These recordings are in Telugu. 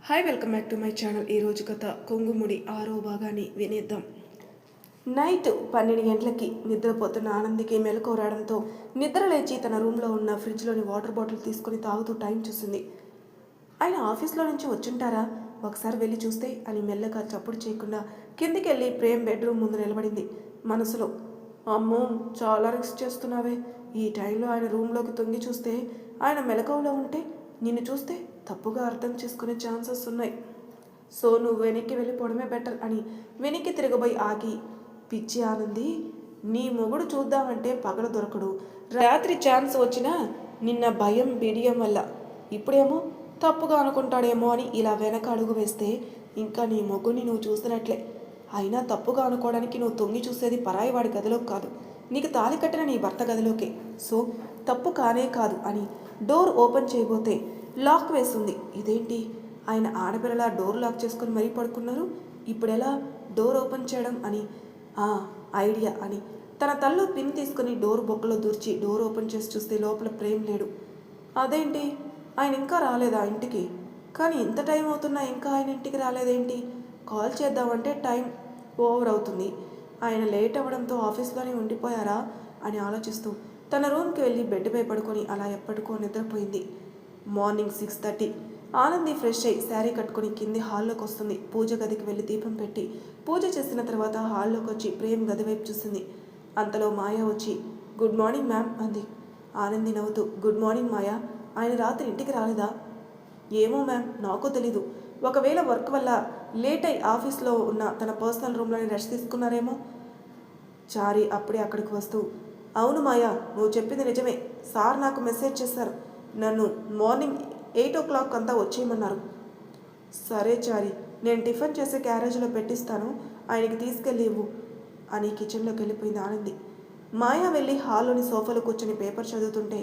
Hi welcome back to my channel. ఈరోజు కథ కొంగుముడి 6వ భాగాన్ని వినేద్దాం. నైట్ 12 గంటలకి నిద్రపోతున్న ఆనందికి మెలకువ రావడంతో నిద్ర లేచి తన రూమ్లో ఉన్న ఫ్రిడ్జ్లోని వాటర్ బాటిల్ తీసుకుని తాగుతూ టైం చూసింది. ఆయన ఆఫీస్లో నుంచి వచ్చుంటారా, ఒకసారి వెళ్ళి చూస్తే అని మెల్లగా చప్పుడు చేయకుండా కిందికి వెళ్ళి ప్రేమ్ బెడ్రూమ్ ముందు నిలబడింది. మనసులో, అమ్మో చాలా రిస్క్ చేస్తున్నావే, ఈ టైంలో ఆయన రూమ్లోకి తొంగి చూస్తే ఆయన మెలకువలో ఉంటే నిన్ను చూస్తే తప్పుగా అర్థం చేసుకునే ఛాన్సెస్ ఉన్నాయి. సో నువ్వు వెనక్కి వెళ్ళిపోవడమే బెటర్ అని వెనక్కి తిరగబోయి ఆగి, పిచ్చి ఆనంది, నీ మొగుడు చూద్దామంటే పగల దొరకడు, రాత్రి ఛాన్స్ వచ్చినా నిన్న భయం బిడియం వల్ల ఇప్పుడేమో తప్పుగా అనుకుంటాడేమో అని ఇలా వెనక అడుగు వేస్తే ఇంకా నీ మొగుడిని నువ్వు చూసినట్లే. అయినా తప్పుగా అనుకోవడానికి నువ్వు తొంగి చూసేది పరాయి వాడి గదిలోకి కాదు, నీకు తాళి కట్టిన నీ భర్త గదిలోకే. సో తప్పు కానే కాదు అని డోర్ ఓపెన్ చేయబోతే లాక్ వేస్తుంది. ఇదేంటి, ఆయన ఆడపిల్లలా డోర్ లాక్ చేసుకుని మరీ పడుకున్నారు, ఇప్పుడెలా డోర్ ఓపెన్ చేయడం అని ఐడియా అని తన తల్లో పిన్ తీసుకుని డోర్ బొక్కలో దూర్చి డోర్ ఓపెన్ చేసి చూస్తే లోపల ప్రేమ్ లేడు. అదేంటి, ఆయన ఇంకా రాలేదా ఇంటికి? కానీ ఇంత టైం అవుతున్నా ఇంకా ఆయన ఇంటికి రాలేదేంటి? కాల్ చేద్దామంటే టైం ఓవర్ అవుతుంది. ఆయన లేట్ అవ్వడంతో ఆఫీస్లోనే ఉండిపోయారా అని ఆలోచిస్తూ తన రూమ్కి వెళ్ళి బెడ్పై పడుకొని అలా ఎప్పటికో నిద్రపోయింది. మార్నింగ్ 6:30 ఆనంది ఫ్రెష్ అయ్యి శారీ కట్టుకుని కింది హాల్లోకి వస్తుంది. పూజ గదికి వెళ్ళి దీపం పెట్టి పూజ చేసిన తర్వాత హాల్లోకి వచ్చి ప్రేమ్ గది వైపు చూసింది. అంతలో మాయా వచ్చి గుడ్ మార్నింగ్ మ్యామ్ అంది. ఆనంది నవ్వుతూ గుడ్ మార్నింగ్ మాయా, ఆయన రాత్రి ఇంటికి రాలేదా? ఏమో మ్యామ్, నాకు తెలీదు. ఒకవేళ వర్క్ వల్ల లేట్ అయి ఆఫీస్లో ఉన్న తన పర్సనల్ రూమ్లోనే రెస్ట్ తీసుకున్నారేమో. చారి అప్పుడే అక్కడికి వస్తూ అవును మాయా, నువ్వు చెప్పింది నిజమే, సార్ నాకు మెసేజ్ చేశారు, నన్ను మార్నింగ్ 8 o'clock అంతా వచ్చేయమన్నారు. సరే చారి, నేను టిఫిన్ చేసి క్యారేజ్లో పెట్టిస్తాను, ఆయనకి తీసుకెళ్ళి ఇవ్వు అని కిచెన్లోకి వెళ్ళిపోయింది ఆనంది. మాయా వెళ్ళి హాల్లోని సోఫాలో కూర్చొని పేపర్ చదువుతుంటే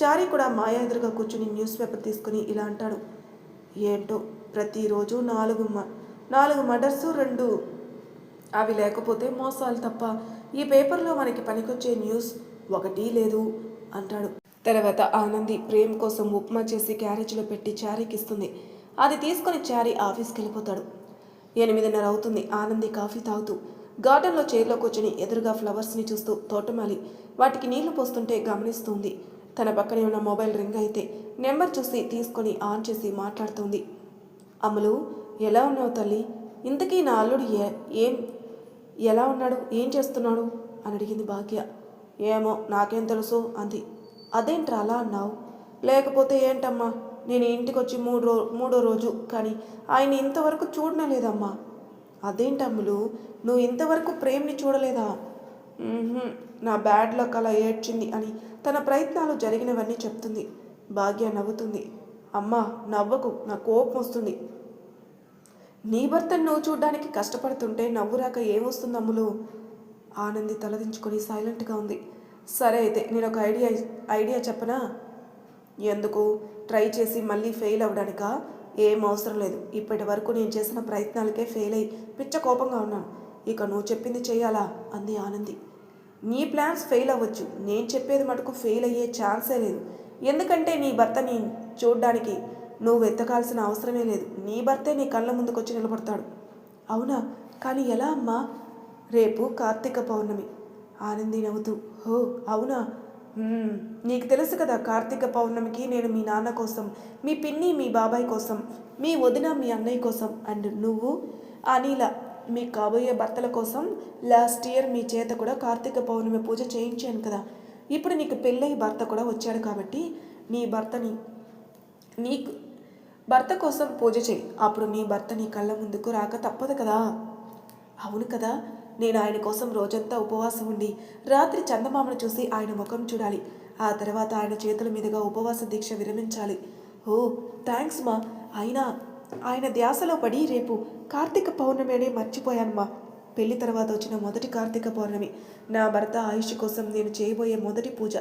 చారి కూడా మాయా ఎదురుగా కూర్చొని న్యూస్ పేపర్ తీసుకుని ఇలా అంటాడు, ఏంటో ప్రతిరోజు 4 మర్డర్సు 2 అవి లేకపోతే మోసాలు తప్ప ఈ పేపర్లో మనకి పనికొచ్చే న్యూస్ ఒకటి లేదు అంటాడు. తర్వాత ఆనంది ప్రేమ్ కోసం ఉప్మా చేసి క్యారేజ్లో పెట్టి చారీకి ఇస్తుంది. అది తీసుకుని చారీ ఆఫీస్కి వెళ్ళిపోతాడు. 8:30 అవుతుంది. ఆనంది కాఫీ తాగుతూ గార్డెన్లో చైర్లో కూర్చొని ఎదురుగా ఫ్లవర్స్ని చూస్తూ తోటమాలి వాటికి నీళ్లు పోస్తుంటే గమనిస్తుంది. తన పక్కనే ఉన్న మొబైల్ రింగ్ అయితే నెంబర్ చూసి తీసుకొని ఆన్ చేసి మాట్లాడుతుంది. అమ్ములు, ఎలా ఉన్నావు తల్లి? ఇంతకీ నా అల్లుడు ఎలా ఉన్నాడు, ఏం చేస్తున్నాడు అని అడిగింది భాగ్య. ఏమో నాకేం తెలుసు అంది. అదేంట్రా అలా అన్నావు? లేకపోతే ఏంటమ్మా, నేను ఇంటికి వచ్చి మూడో రోజు కానీ ఆయన ఇంతవరకు చూడలేదమ్మా. అదేంటమ్ములు, నువ్వు ఇంతవరకు ప్రేమ్ని చూడలేదా? నా బ్యాడ్ లక్ అలా ఏడ్చింది అని తన ప్రయత్నాలు జరిగినవన్నీ చెప్తుంది. భాగ్య నవ్వుతుంది. అమ్మా నవ్వకు, నా కోపం వస్తుంది. నీ భర్తను నువ్వు చూడ్డానికి కష్టపడుతుంటే నవ్వురాక ఏమొస్తుంది అమ్ములు? ఆనంది తలదించుకొని సైలెంట్గా ఉంది. సరే అయితే నేను ఒక ఐడియా చెప్పనా? ఎందుకు? ట్రై చేసి మళ్ళీ ఫెయిల్ అవ్వడానికా? ఏం అవసరం లేదు, ఇప్పటి వరకు నేను చేసిన ప్రయత్నాలకే ఫెయిల్ అయ్యి పిచ్చ కోపంగా ఉన్నాను, ఇక నువ్వు చెప్పింది చేయాలా అంది ఆనంది. నీ ప్లాన్స్ ఫెయిల్ అవ్వచ్చు, నేను చెప్పేది మటుకు ఫెయిల్ అయ్యే ఛాన్సే లేదు. ఎందుకంటే నీ భర్తని చూడ్డానికి నువ్వు వెతకాల్సిన అవసరమే లేదు, నీ భర్తే నీ కళ్ళ ముందుకొచ్చి నిలబడతాడు. అవునా? కానీ ఎలా అమ్మా? రేపు కార్తీక పౌర్ణమి. ఆనంది నవ్వుతూ హో అవునా, నీకు తెలుసు కదా, కార్తీక పౌర్ణమికి నేను మీ నాన్న కోసం, మీ పిన్ని మీ బాబాయ్ కోసం, మీ వదిన మీ అన్నయ్య కోసం అండ్ నువ్వు అనిల మీ కాబోయే భర్తల కోసం లాస్ట్ ఇయర్ మీ చేత కూడా కార్తీక పౌర్ణమి పూజ చేయించాను కదా. ఇప్పుడు నీకు పెళ్ళయి భర్త కూడా వచ్చాడు కాబట్టి నీ భర్త కోసం పూజ చేయి, అప్పుడు నీ భర్త నీ కళ్ళ ముందుకు రాక తప్పదు కదా. అవును కదా, నేను ఆయన కోసం రోజంతా ఉపవాసం ఉండి రాత్రి చందమామను చూసి ఆయన ముఖం చూడాలి, ఆ తర్వాత ఆయన చేతుల మీదుగా ఉపవాస దీక్ష విరమించాలి. ఓ థ్యాంక్స్ మా, ఆయన ధ్యాసలో పడి రేపు కార్తీక పౌర్ణమి అనే మర్చిపోయానమ్మా. పెళ్లి తర్వాత వచ్చిన మొదటి కార్తీక పౌర్ణమి, నా భర్త ఆయుష్ కోసం నేను చేయబోయే మొదటి పూజ.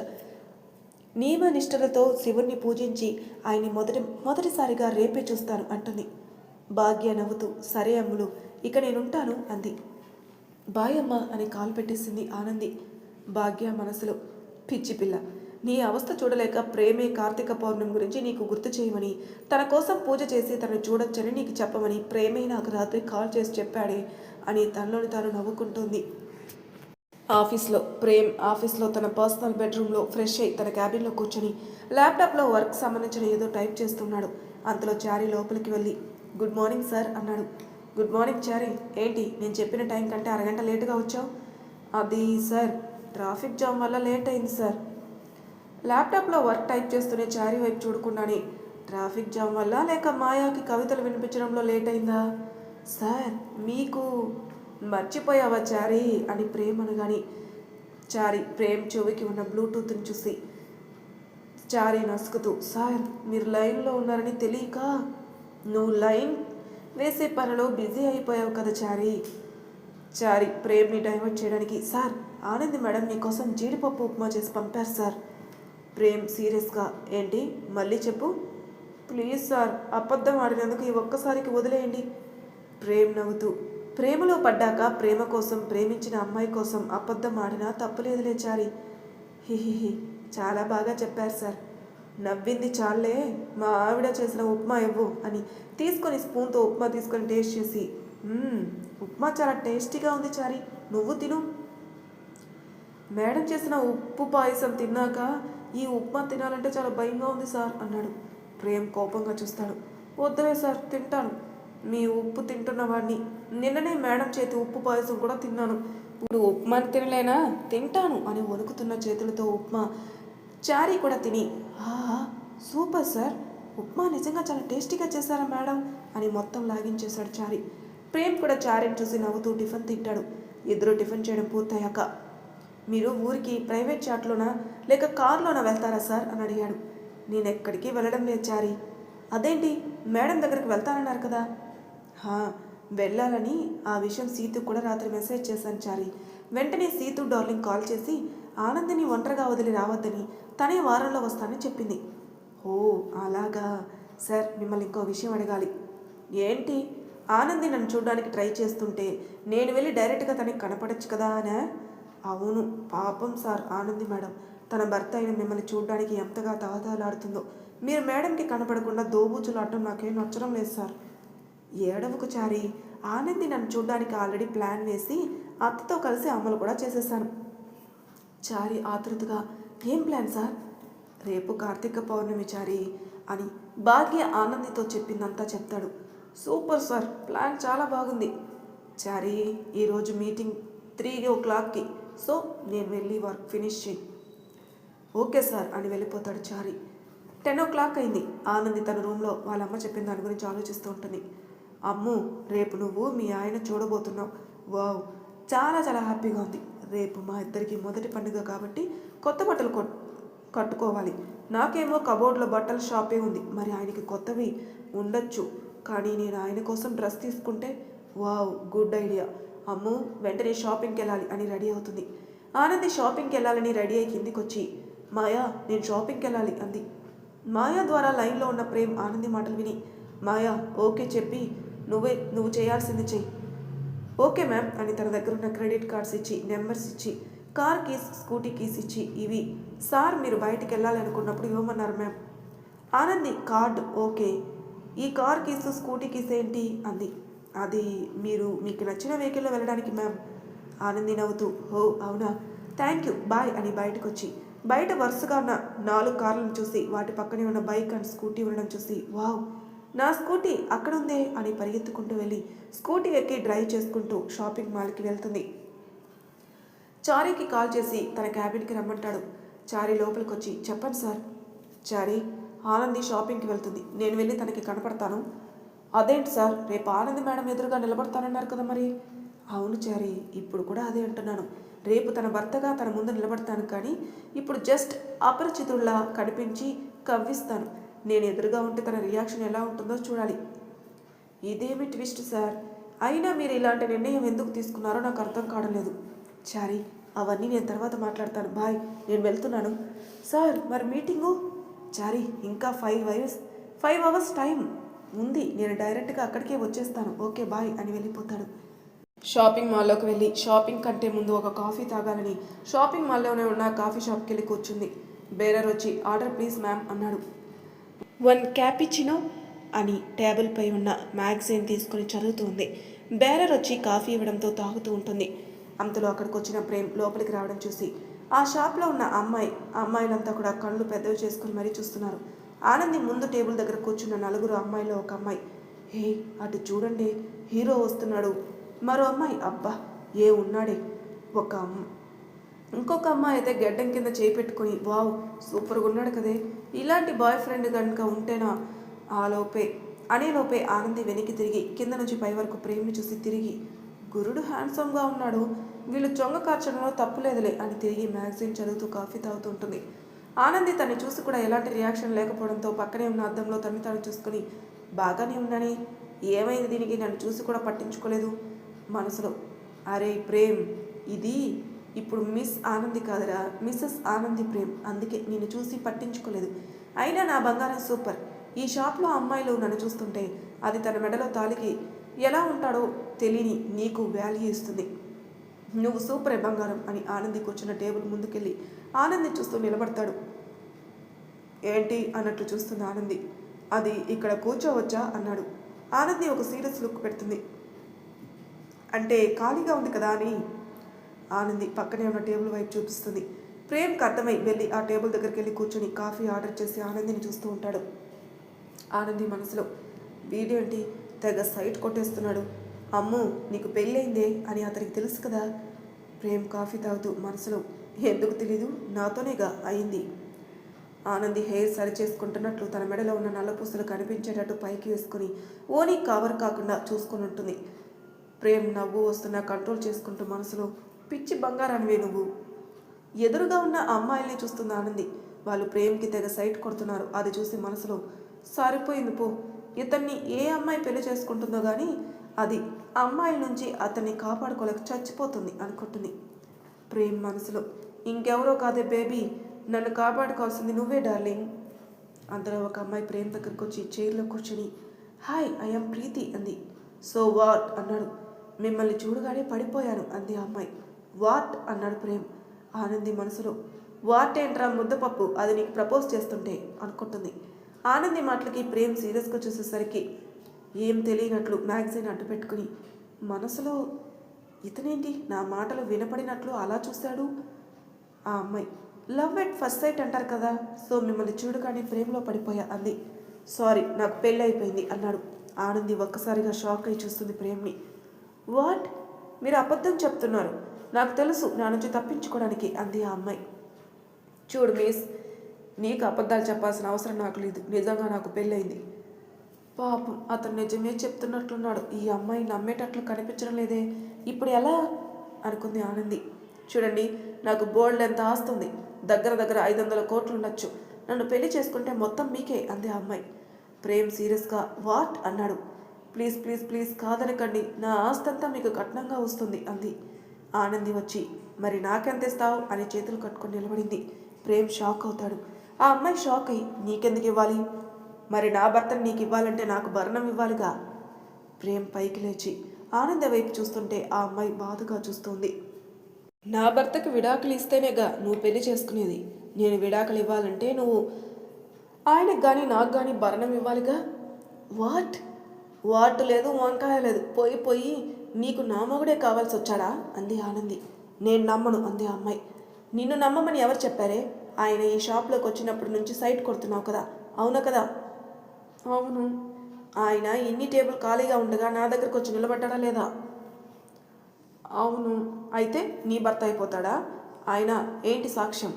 నియమనిష్టలతో శివుణ్ణి పూజించి ఆయన్ని మొదటిసారిగా రేపే చూస్తాను అంటుంది. భాగ్య నవ్వుతూ సరే అమ్ములు, ఇక నేనుంటాను అంది. బాయ్ అమ్మ అని కాలు పెట్టేసింది ఆనంది. భాగ్య మనసులో పిచ్చి పిల్ల, నీ అవస్థ చూడలేక ప్రేమే కార్తీక పౌర్ణమి గురించి నీకు గుర్తు చేయమని, తన కోసం పూజ చేసి తనను చూడొచ్చని నీకు చెప్పమని ప్రేమే నాకు రాత్రి కాల్ చేసి చెప్పాడే అని తనలోని తాను నవ్వుకుంటుంది. ఆఫీస్లో తన పర్సనల్ బెడ్రూమ్లో ఫ్రెష్ అయి తన క్యాబిన్లో కూర్చొని ల్యాప్టాప్లో వర్క్ సంబంధించిన ఏదో టైప్ చేస్తున్నాడు. అంతలో చారీ లోపలికి వెళ్ళి గుడ్ మార్నింగ్ సార్ అన్నాడు. గుడ్ మార్నింగ్ చారీ, ఏంటి నేను చెప్పిన టైం కంటే అరగంట లేటుగా వచ్చావు? అది సార్, ట్రాఫిక్ జామ్ వల్ల లేట్ అయింది సార్. ల్యాప్టాప్లో వర్క్ టైప్ చేస్తూనే చారీ వైపు చూడకుండానే, ట్రాఫిక్ జామ్ వల్ల లేక మాయాకి కవితలు వినిపించడంలో లేట్ అయిందా? సార్ మీకు మర్చిపోయావా చారీ అని ప్రేమ్ అనగాని, ప్రేమ్ చెవికి ఉన్న బ్లూటూత్ని చూసి చారీ నసుకుతూ, సార్ మీరు లైన్లో ఉన్నారని తెలియక నువ్వు లైన్ వేసే పనిలో బిజీ అయిపోయావు కదా చారీ ప్రేమ్ని డైవర్ట్ చేయడానికి, సార్ ఆనంది మేడం మీకోసం జీడిపప్పు ఉప్మా చేసి పంపారు సార్. ప్రేమ్ సీరియస్గా, ఏంటి మళ్ళీ చెప్పు ప్లీజ్ సార్, అబద్ధం ఆడినందుకు ఈ ఒక్కసారికి వదిలేయండి. ప్రేమ్ నవ్వుతూ, ప్రేమలో పడ్డాక ప్రేమ కోసం ప్రేమించిన అమ్మాయి కోసం అబద్ధం ఆడినా తప్పులేదులే చారీ. హిహిహి, చాలా బాగా చెప్పారు సార్. నవ్వింది చాలే, మా ఆవిడ చేసిన ఉప్మా ఇవ్వు అని తీసుకొని స్పూన్తో ఉప్మా తీసుకొని టేస్ట్ చేసి, ఉప్మా చాలా టేస్టీగా ఉంది చారీ, నువ్వు తిను. మేడం చేసిన ఉప్పు పాయసం తిన్నాక ఈ ఉప్మా తినాలంటే చాలా భయంగా ఉంది సార్ అన్నాడు. ప్రేమ్ కోపంగా చూస్తాడు. వద్దులే సార్, తింటాను. మీ ఉప్పు తింటున్న వాడిని, నిన్ననే మేడం చేతి ఉప్పు పాయసం కూడా తిన్నాను, ఇప్పుడు ఉప్మా తినలేనా? తింటాను అని వణుకుతున్న చేతులతో ఉప్మా చారీ కూడా తిని, సూపర్ సార్, ఉప్మా నిజంగా చాలా టేస్టీగా చేశారా మేడం అని మొత్తం లాగించేశాడు చారీ. ప్రేమ్ కూడా చారీని చూసి నవ్వుతూ టిఫిన్ తింటాడు. ఇద్దరు టిఫిన్ చేయడం పూర్తయ్యాక, మీరు ఊరికి ప్రైవేట్ చాట్లోనా లేక కార్లోనా వెళ్తారా సార్ అని అడిగాడు. నేను ఎక్కడికి వెళ్ళడం లేదు చారీ. అదేంటి, మేడం దగ్గరికి వెళ్తానన్నారు కదా? వెళ్ళాలని ఆ విషయం సీతు కూడా రాత్రి మెసేజ్ చేశాను చారీ. వెంటనే సీతు డార్లింగ్ కాల్ చేసి ఆనందిని ఒంటరిగా వదిలి రావద్దని, తనే వారంలో వస్తానని చెప్పింది. ఓ అలాగా సార్, మిమ్మల్ని ఇంకో విషయం అడగాలి. ఏంటి? ఆనంది నన్ను చూడడానికి ట్రై చేస్తుంటే నేను వెళ్ళి డైరెక్ట్గా తనకి కనపడచ్చు కదా అనే? అవును పాపం సార్, ఆనంది మేడం తన భర్త అయిన మిమ్మల్ని చూడడానికి ఎంతగా తహతహలాడుతుందో. మీరు మేడంకి కనపడకుండా దోబూచులాడటం నాకేం నచ్చడం లేదు సార్. ఏడవకు చారీ, ఆనంది నన్ను చూడడానికి ఆల్రెడీ ప్లాన్ వేసి అత్తతో కలిసి అమలు కూడా చేసేసాను. చారీ ఆతృతగా, ఏం ప్లాన్ సార్? రేపు కార్తీక పౌర్ణమి చారీ అని భాగ్య ఆనందితో చెప్పిందంతా చెప్తాడు. సూపర్ సార్, ప్లాన్ చాలా బాగుంది. చారీ ఈరోజు మీటింగ్ 3 o'clockకి, సో నేను వెళ్ళి వర్క్ ఫినిష్ చేయి. ఓకే సార్ అని వెళ్ళిపోతాడు చారీ. 10 o'clock అయింది. ఆనంది తన రూమ్లో వాళ్ళమ్మ చెప్పిన దాని గురించి ఆలోచిస్తూ ఉంటుంది. అమ్ము, రేపు నువ్వు మీ ఆయన చూడబోతున్నావు. వావ్, చాలా చాలా హ్యాపీగా ఉంది. రేపు మా ఇద్దరికి మొదటి పండుగ కాబట్టి కొత్త బట్టలు కట్టుకోవాలి. నాకేమో కబోర్డ్లో బట్టల షాపే ఉంది, మరి ఆయనకి కొత్తవి ఉండొచ్చు. కానీ నేను ఆయన కోసం డ్రెస్ తీసుకుంటే, వావ్ గుడ్ ఐడియా. అమ్ము, వెంటనే షాపింగ్కి వెళ్ళాలి అని రెడీ అవుతుంది. ఆనంది షాపింగ్కి వెళ్ళాలని రెడీ అయ్యి కిందికి వచ్చి, మాయా నేను షాపింగ్కి వెళ్ళాలి అంది. మాయా ద్వారా లైన్లో ఉన్న ప్రేమ్ ఆనంది మాటలు విని, మాయా ఓకే చెప్పి నువ్వు చేయాల్సింది చెయ్యి. ఓకే మ్యామ్ అని తన దగ్గర ఉన్న క్రెడిట్ కార్డ్స్ ఇచ్చి నెంబర్స్ ఇచ్చి కార్ కీస్ స్కూటీ కీస్ ఇచ్చి, ఇవి సార్ మీరు బయటికి వెళ్ళాలి అనుకున్నప్పుడు ఇవ్వమన్నారు మ్యామ్. ఆనంది కార్డ్ ఓకే, ఈ కార్ కీస్ స్కూటీ కీస్ ఏంటి అంది. అది మీకు నచ్చిన వెహికల్లో వెళ్ళడానికి మ్యామ్. ఆనంది నవ్వుతూ, ఓ అవునా, థ్యాంక్ యూ బాయ్ అని బయటకు వచ్చి బయట వరుసగా ఉన్న 4 కార్లను చూసి వాటి పక్కనే ఉన్న బైక్ అండ్ స్కూటీ ఉండడం చూసి, వావ్ నా స్కూటీ అక్కడ ఉందే అని పరిగెత్తుకుంటూ వెళ్ళి స్కూటీ ఎక్కి డ్రైవ్ చేసుకుంటూ షాపింగ్ మాల్కి వెళ్తుంది. చారీకి కాల్ చేసి తన క్యాబిన్కి రమ్మంటాడు. చారీ లోపలికి వచ్చి, చెప్పండి సార్. చారీ, ఆనంది షాపింగ్కి వెళ్తుంది, నేను వెళ్ళి తనకి కనపడతాను. అదేంటి సార్, రేపు ఆనంది మేడం ఎదురుగా నిలబడతానన్నారు కదా మరి? అవును చారీ, ఇప్పుడు కూడా అదే అంటున్నాను. రేపు తన భర్తగా తన ముందు నిలబడతాను, కానీ ఇప్పుడు జస్ట్ అపరిచితుల్లా కనిపించి కవ్విస్తాను. నేను ఎదురుగా ఉంటే తన రియాక్షన్ ఎలా ఉంటుందో చూడాలి. ఇదేమి ట్విస్ట్ సార్, అయినా మీరు ఇలాంటి నిర్ణయం ఎందుకు తీసుకున్నారో నాకు అర్థం కావడం లేదు. చారీ, అవన్నీ నేను తర్వాత మాట్లాడతాను, బాయ్ నేను వెళ్తున్నాను. సార్ మరి మీటింగు? చారీ, ఇంకా 5 hours టైం ఉంది, నేను డైరెక్ట్గా అక్కడికే వచ్చేస్తాను, ఓకే బాయ్ అని వెళ్ళిపోతాడు. షాపింగ్ మాల్లోకి వెళ్ళి షాపింగ్ కంటే ముందు ఒక కాఫీ తాగాలని షాపింగ్ మాల్లోనే ఉన్న కాఫీ షాప్కి వెళ్ళి కూర్చుంది. బేరర్ వచ్చి ఆర్డర్ ప్లీజ్ మ్యామ్ అన్నాడు. 1 క్యాపిచినో అని టేబుల్పై ఉన్న మ్యాగజైన్ తీసుకుని చదువుతుంది. బేరర్ వచ్చి కాఫీ ఇవ్వడంతో తాగుతూ ఉంటుంది. అంతలో అక్కడికి వచ్చిన ప్రేమ్ లోపలికి రావడం చూసి ఆ షాప్లో ఉన్న అమ్మాయిలంతా కూడా కళ్ళు పెద్దవి చేసుకుని మరీ చూస్తున్నారు. ఆనంది ముందు టేబుల్ దగ్గర కూర్చున్న 4 అమ్మాయిలో ఒక అమ్మాయి, హే అటు చూడండి హీరో వస్తున్నాడు. మరో అమ్మాయి, అబ్బా ఏ ఉన్నాడే. ఇంకొక అమ్మాయి అయితే గెడ్డం కింద చేయి పెట్టుకుని, వావ్ సూపర్గా ఉన్నాడు కదే, ఇలాంటి బాయ్ ఫ్రెండ్ కనుక ఉంటేనా. అనేలోపే ఆనంది వెనక్కి తిరిగి కింద నుంచి పై వరకు ప్రేమ్ని చూసి తిరిగి, గురుడు హ్యాండ్సమ్గా ఉన్నాడు, వీళ్ళు చొంగ కార్చడంలో తప్పులేదులే అని తిరిగి మ్యాగజైన్ చదువుతూ కాఫీ తాగుతూ ఉంటుంది. ఆనంది తన్ని చూసి కూడా ఎలాంటి రియాక్షన్ లేకపోవడంతో పక్కనే ఉన్న అద్దంలో తన్ని తాను చూసుకుని, బాగానే ఉన్నాని, ఏమైంది దీనికి, నన్ను చూసి కూడా పట్టించుకోలేదు. మనసులో, అరే ప్రేమ్, ఇది ఇప్పుడు మిస్ ఆనంది కాదురా, మిస్సెస్ ఆనంది ప్రేమ్, అందుకే నిన్ను చూసి పట్టించుకోలేదు. అయినా నా బంగారం సూపర్. ఈ షాప్లో అమ్మాయిలు నన్ను చూస్తుంటే అది తన మెడలో తాలికి ఎలా ఉంటాడో తెలియని నీకు వాల్యూ ఇస్తుంది. నువ్వు సూపరే బంగారం అని ఆనంది కూర్చున్న టేబుల్ ముందుకెళ్ళి ఆనంది చూస్తూ నిలబడతాడు. ఏంటి అన్నట్లు చూస్తుంది ఆనంది. అది ఇక్కడ కూర్చోవచ్చా అన్నాడు. ఆనంది ఒక సీరియస్ లుక్ పెడుతుంది. అంటే ఖాళీగా ఉంది కదా అని ఆనంది పక్కనే ఉన్న టేబుల్ వైపు చూపిస్తుంది. ప్రేమ్కి అర్థమై వెళ్ళి ఆ టేబుల్ దగ్గరికి వెళ్ళి కూర్చొని కాఫీ ఆర్డర్ చేసి ఆనందిని చూస్తూ ఉంటాడు. ఆనంది మనసులో, వీడేంటి తెగ సైట్ కొట్టేస్తున్నాడు, అమ్మో నీకు పెళ్ళయిందే అని అతనికి తెలుసు కదా. ప్రేమ్ కాఫీ తాగుతూ మనసులో, ఎందుకు తెలీదు, నాతోనేగా అయింది. ఆనంది హెయిర్ సరి చేసుకుంటున్నట్లు తన మెడలో ఉన్న నల్లపూసలు కనిపించేటట్టు పైకి వేసుకుని ఓనీ కవర్ కాకుండా చూసుకుని ఉంటుంది. ప్రేమ్ నవ్వు వస్తున్నా కంట్రోల్ చేసుకుంటూ మనసులో, పిచ్చి బంగారానివే నువ్వు. ఎదురుగా ఉన్న అమ్మాయిల్ని చూస్తుంది ఆనంది. వాళ్ళు ప్రేమ్కి తెగ సైట్ కొడుతున్నారు. అది చూసి మనసులో, సరిపోయింది పో, ఇతన్ని ఏ అమ్మాయి పెళ్లి చేసుకుంటుందో కానీ అది అమ్మాయిల నుంచి అతన్ని కాపాడుకోలేక చచ్చిపోతుంది అనుకుంటుంది. ప్రేమ్ మనసులో, ఇంకెవరో కాదే బేబీ, నన్ను కాపాడుకోవాల్సింది నువ్వే డార్లింగ్. అంతలో ఒక అమ్మాయి ప్రేమ్ దగ్గరకు వచ్చి చైర్లో కూర్చొని, హాయ్ ఐఎమ్ ప్రీతి అంది. సో వాట్ అన్నాడు. మిమ్మల్ని చూడగానే పడిపోయాను అంది ఆ అమ్మాయి. వాట్ అన్నాడు ప్రేమ్. ఆనంది మనసులో, వాట్ ఏంట్రా ముద్దపప్పు, అది నీకు ప్రపోజ్ చేస్తుంటే అనుకుంటుంది. ఆనంది మాటలకి ప్రేమ్ సీరియస్గా చూసేసరికి ఏం తెలియనట్లు మ్యాగజైన్ అడ్డు పెట్టుకుని మనసులో, ఇతనేంటి నా మాటలు వినపడినట్లు అలా చూశాడు. ఆ అమ్మాయి, లవ్ ఎట్ ఫస్ట్ సైట్ అంటారు కదా, సో మిమ్మల్ని చూడగానే ప్రేమలో పడిపోయా అంది. సారీ నాకు పెళ్ళి అయిపోయింది అన్నాడు. ఆనంది ఒక్కసారిగా షాక్ అయి చూస్తుంది ప్రేమ్ని. వాట్, మీరు అబద్ధం చెప్తున్నారు, నాకు తెలుసు నా నుంచి తప్పించుకోవడానికి అంది ఆ అమ్మాయి. చూడు మిస్, నీకు అబద్ధాలు చెప్పాల్సిన అవసరం నాకు లేదు, నిజంగా నాకు పెళ్ళయింది. పాపం అతను నిజమే చెప్తున్నట్లున్నాడు, ఈ అమ్మాయి నమ్మేటట్లు కనిపించడం లేదే, ఇప్పుడు ఎలా అనుకుంది ఆనంది. చూడండి, నాకు బోల్డ్ ఎంత ఆస్తుంది, దగ్గర 500 కోట్లు ఉండొచ్చు, నన్ను పెళ్లి చేసుకుంటే మొత్తం మీకే అంది ఆ అమ్మాయి. ప్రేమ్ సీరియస్గా వాట్ అన్నాడు. ప్లీజ్ ప్లీజ్ ప్లీజ్ కాదనకండి, నా ఆస్తంతా మీకు కట్నంగా వస్తుంది అంది. ఆనంది వచ్చి, మరి నాకెంత ఇస్తావు అని చేతులు కట్టుకొని నిలబడింది. ప్రేమ్ షాక్ అవుతాడు. ఆ అమ్మాయి షాక్ అయ్యి, నీకెందుకు ఇవ్వాలి, మరి నా భర్తను నీకు ఇవ్వాలంటే నాకు భరణం ఇవ్వాలిగా. ప్రేమ్ పైకి లేచి ఆనంద వైపు చూస్తుంటే ఆ అమ్మాయి బాధగా చూస్తుంది. నా భర్తకు విడాకులు ఇస్తేనేగా నువ్వు పెళ్లి చేసుకునేది, నేను విడాకులు ఇవ్వాలంటే నువ్వు ఆయనకు కానీ నాకు కానీ భరణం ఇవ్వాలిగా. వాట్ లేదు, వంకాయ లేదు, పోయి నీకు నా మొగుడే కావాల్సి వచ్చాడా అంది ఆనంది. నేను నమ్మను అంది ఆ అమ్మాయి. నిన్ను నమ్మమని ఎవరు చెప్పారే, ఆయన ఈ షాప్లోకి వచ్చినప్పటి నుంచి సైట్ కొడుతున్నావు కదా, అవునా కదా. అవును. ఆయన ఇన్ని టేబుల్ ఖాళీగా ఉండగా నా దగ్గరకు వచ్చి నిలబడ్డా లేదా. అవును. అయితే నీ భర్త అయిపోతాడా, ఆయన ఏంటి సాక్ష్యం.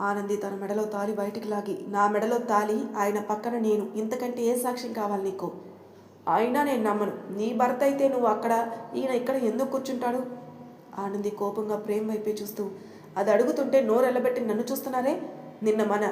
ఆనంది తన మెడలో తాలి బయటికి లాగి, నా మెడలో తాలి, ఆయన పక్కన నేను, ఇంతకంటే ఏ సాక్ష్యం కావాలి నీకు. అయినా నేను నమ్మను, నీ భర్త అయితే నువ్వు అక్కడ, ఈయన ఇక్కడ ఎందుకు కూర్చుంటాడు. ఆనంది కోపంగా ప్రేమ్ వైపే చూస్తూ, అది అడుగుతుంటే నోరెళ్ళబెట్టి నన్ను చూస్తున్నారే, నిన్న మన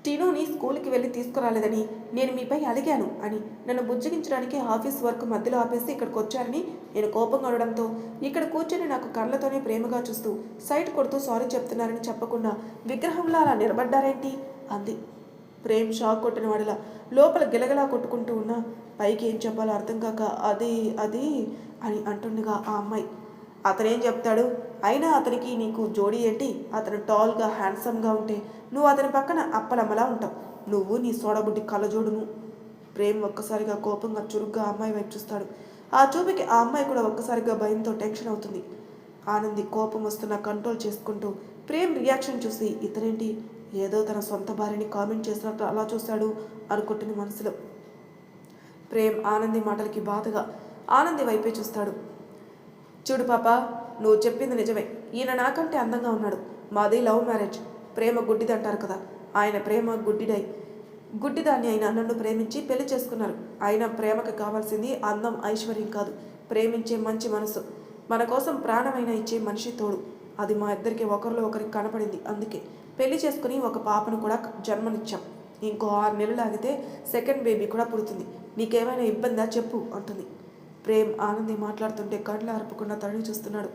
టినుని స్కూల్కి వెళ్ళి తీసుకురాలేదని నేను మీపై అలిగాను అని నన్ను బుజ్జగించడానికి ఆఫీస్ వర్క్ మధ్యలో ఆపేసి ఇక్కడికి వచ్చారని నేను కోపంగా ఉండడంతో ఇక్కడ కూర్చొని నాకు కళ్ళతోనే ప్రేమగా చూస్తూ సైట్ కొడుతూ సారీ చెప్తున్నారని చెప్పకుండా విగ్రహంలా అలా నిలబడ్డారేంటి అంది. ప్రేమ్ షాక్ కొట్టిన వాడిలా లోపల గిలగలా కొట్టుకుంటూ ఉన్నా పైకి ఏం చెప్పాలో అర్థం కాక అది అని అంటుండగా ఆ అమ్మాయి, అతనేం చెప్తాడు? అయినా అతనికి నీకు జోడీ ఏంటి? అతను టాల్గా హ్యాండ్సమ్గా ఉంటే నువ్వు అతని పక్కన అప్పలమ్మలా ఉంటావు. నువ్వు నీ సోడబుడ్డి కళ్ళజోడును. ప్రేమ్ ఒక్కసారిగా కోపంగా చురుగ్గా అమ్మాయి వైపు చూస్తాడు. ఆ చూపుకి ఆ అమ్మాయి కూడా ఒక్కసారిగా భయంతో టెన్షన్ అవుతుంది. ఆనంది కోపం వస్తున్నా కంట్రోల్ చేసుకుంటూ ప్రేమ్ రియాక్షన్ చూసి ఇతనేంటి ఏదో తన సొంత భార్యని కామెంట్ చేసినట్టు అలా చూశాడు అనుకుంటుంది మనసులో. ప్రేమ్ ఆనంది మాటలకి బాధగా ఆనంది వైపే చూస్తాడు. చూడు పాప, నువ్వు చెప్పింది నిజమే. ఈయన నాకంటే అందంగా ఉన్నాడు. మాది లవ్ మ్యారేజ్. ప్రేమ గుడ్డిది అంటారు కదా. ఆయన ప్రేమ గుడ్డిదాన్ని అయినా నన్ను ప్రేమించి పెళ్లి చేసుకున్నారు. అయినా ప్రేమకు కావాల్సింది అందం ఐశ్వర్యం కాదు, ప్రేమించే మంచి మనసు, మన కోసం ప్రాణమైన ఇచ్చే మనిషి తోడు. అది మా ఇద్దరికి ఒకరిలో ఒకరికి కనపడింది. అందుకే పెళ్లి చేసుకుని ఒక పాపను కూడా జన్మనిచ్చాం. ఇంకో 6 నెలలు ఆగితే సెకండ్ బేబీ కూడా పుడుతుంది. నీకేమైనా ఇబ్బందా చెప్పు అంటుంది. ప్రేమ్ ఆనంది మాట్లాడుతుంటే కళ్ళు అరపకుండా తడిని చూస్తున్నాడు.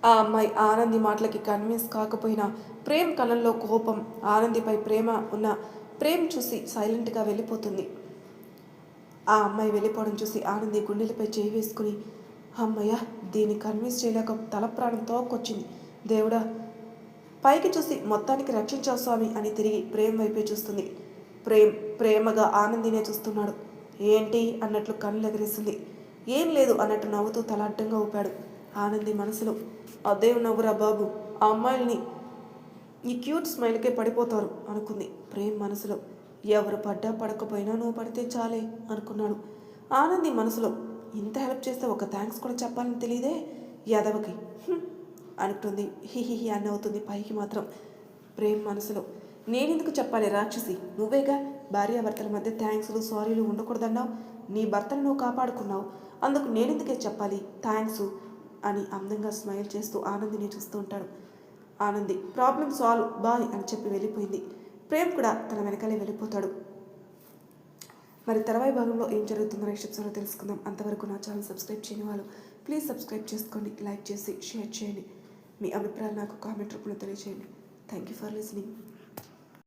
ఆ అమ్మాయి ఆనంది మాటలకి కన్విన్స్ కాకపోయినా ప్రేమ్ కళ్ళల్లో కోపం, ఆనందిపై ప్రేమ ఉన్న ప్రేమ్ చూసి సైలెంట్గా వెళ్ళిపోతుంది. ఆ అమ్మాయి వెళ్ళిపోవడం చూసి ఆనంది గుండెలపై చేయి వేసుకుని అమ్మయ్య, దీన్ని కన్విన్స్ చేయలేక తల ప్రాణం తోకొచ్చింది. దేవుడా, పైకి చూసి మొత్తానికి రక్షించావు స్వామి అని తిరిగి ప్రేమ్ వైపే చూస్తుంది. ప్రేమగా ఆనందినే చూస్తున్నాడు. ఏంటి అన్నట్లు కళ్ళు ఎగరేసింది. ఏం లేదు అన్నట్టు నవ్వుతూ తల అడ్డంగా ఊపాడు. ఆనంది మనసులో అదే నవ్వురా బాబు, ఆ అమ్మాయిల్ని ఈ క్యూట్ స్మైల్కే పడిపోతారు అనుకుంది. ప్రేమ్ మనసులో ఎవరు పడ్డా పడకపోయినా నువ్వు పడితే చాలే అనుకున్నాడు. ఆనంది మనసులో ఇంత హెల్ప్ చేస్తే ఒక థ్యాంక్స్ కూడా చెప్పాలని తెలియదే యాదవకి అనుకుంటుంది. హిహిహి అని అవుతుంది పైకి మాత్రం. ప్రేమ్ మనసులో నేనెందుకు చెప్పాలి రాక్షసి, నువ్వేగా భార్యాభర్తల మధ్య థ్యాంక్స్లు సారీలు ఉండకూడదన్నావు. నీ భర్తను నువ్వు కాపాడుకున్నావు, అందుకు నేనెందుకే చెప్పాలి థ్యాంక్స్ అని అందంగా స్మైల్ చేస్తూ ఆనందిని చూస్తూ ఉంటాడు. ఆనంది ప్రాబ్లం సాల్వ్ బాయ్ అని చెప్పి వెళ్ళిపోయింది. ప్రేమ్ కూడా తన వెనకాలే వెళ్ళిపోతాడు. మరి తర్వాయి భాగంలో ఏం జరుగుతుందో నెక్స్ట్ ఎపిసోడ్లో తెలుసుకుందాం. అంతవరకు నా ఛానల్ సబ్స్క్రైబ్ చేయని వాళ్ళు ప్లీజ్ సబ్స్క్రైబ్ చేసుకోండి, లైక్ చేసి షేర్ చేయండి. మీ అభిప్రాయాలు నాకు కామెంట్ రూపంలో తెలియజేయండి. Thank you for listening.